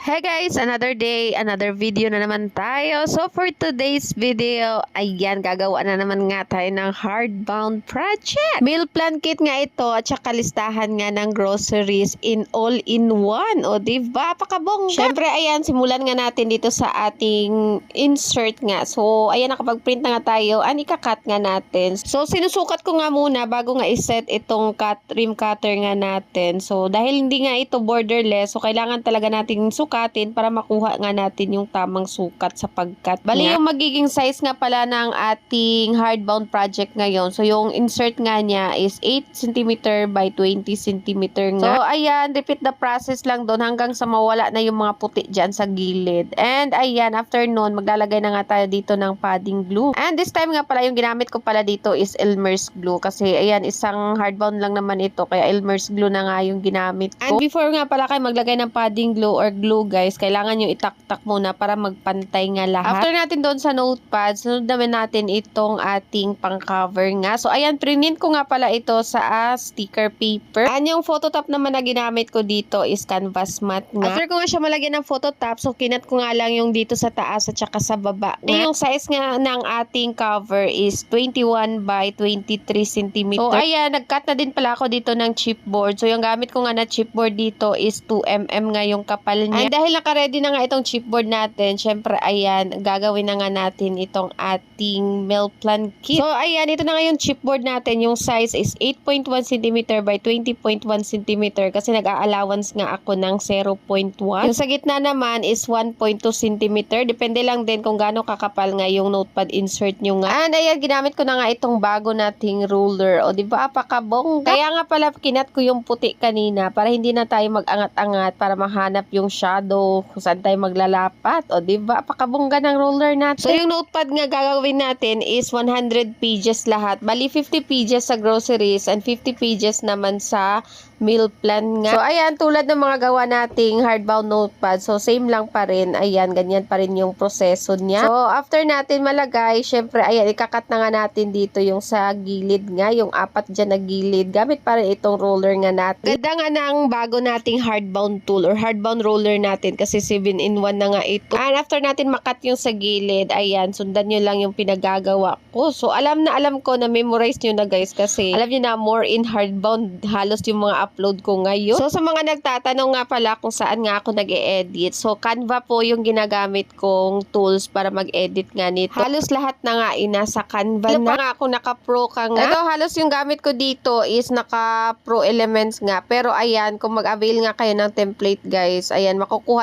Hey guys, another day, another video na naman tayo. So for today's video, ayan, gagawa na naman nga tayo ng hardbound project. Meal plan kit nga ito at saka listahan nga ng groceries in all-in-one. O diba? Pakabongga. Syempre, ayan, simulan nga natin dito sa ating insert nga. So ayan, nakapag-print na nga tayo. Ika-cut nga natin. So sinusukat ko nga muna bago nga iset itong trim cutter nga natin. So dahil hindi nga ito borderless, so kailangan talaga nating sukat para makuha nga natin yung tamang sukat sa pagkat. Bali yung magiging size nga pala ng ating hardbound project ngayon. So yung insert nga niya is 8 cm by 20 cm nga. So ayan, repeat the process lang doon hanggang sa mawala na yung mga puti dyan sa gilid. And ayan, after nun, maglalagay na nga tayo dito ng padding glue. And this time nga pala, yung ginamit ko pala dito is Elmer's glue. Kasi ayan, isang hardbound lang naman ito. Kaya Elmer's glue na nga yung ginamit ko. And before nga pala kayo maglagay ng padding glue or glue guys, kailangan nyo itaktak muna para magpantay nga lahat. After natin doon sa notepad, sunod naman natin itong ating pang-cover nga. So ayan, print ko nga pala ito sa sticker paper. And yung phototop naman na ginamit ko dito is canvas mat nga. After ko nga siya malagyan ng phototop, so kinat ko nga lang yung dito sa taas at saka sa baba nga. Yung size nga ng ating cover is 21 by 23 cm. So ayan, nag-cut na din pala ako dito ng chipboard. So yung gamit ko nga na chipboard dito is 2mm nga yung kapal niya. And dahil naka-ready na nga itong chipboard natin, syempre ayan, gagawin na nga natin itong ating meal plan kit. So ayan, ito na nga yung chipboard natin. Yung size is 8.1 cm by 20.1 cm kasi nag-a-allowance nga ako ng 0.1. Yung sa gitna naman is 1.2 cm. Depende lang din kung gaano kakapal nga yung notepad insert nyo nga. And ayan, ginamit ko na nga itong bago nating ruler. O diba, apakabongga. Kaya nga pala kinat ko yung puti kanina para hindi na tayo mag-angat-angat para mahanap yung shadow kung saan tayo maglalapat. O diba, pakabongga ng roller natin. So yung notepad nga gagawin natin is 100 pages lahat. Bali 50 pages sa groceries and 50 pages naman sa meal plan nga. So ayan, tulad ng mga gawa nating hardbound notepad. So same lang pa rin. Ayan, ganyan pa rin yung proseso niya. So after natin malagay, syempre ayan, ikakat na nga natin dito yung sa gilid nga, yung apat dyan na gilid. Gamit pa rin itong roller nga natin. Ganda nga ng bago nating hardbound tool or hardbound roller natin kasi 7-in-1 na nga ito. And after natin makat yung sa gilid, ayan, sundan nyo lang yung pinagagawa ko. So alam ko na memorize nyo na guys kasi alam nyo na more in hardbound halos yung mga upload ko ngayon. So sa mga nagtatanong nga pala kung saan nga ako nag-e-edit. So Canva po yung ginagamit kong tools para mag-edit nga nito. Halos lahat na nga nasa Canva na. Pa nga ako naka-pro ka nga. Ito halos yung gamit ko dito is naka-pro elements nga. Pero ayan, kung mag-avail nga kayo ng template guys, ayan, makukuha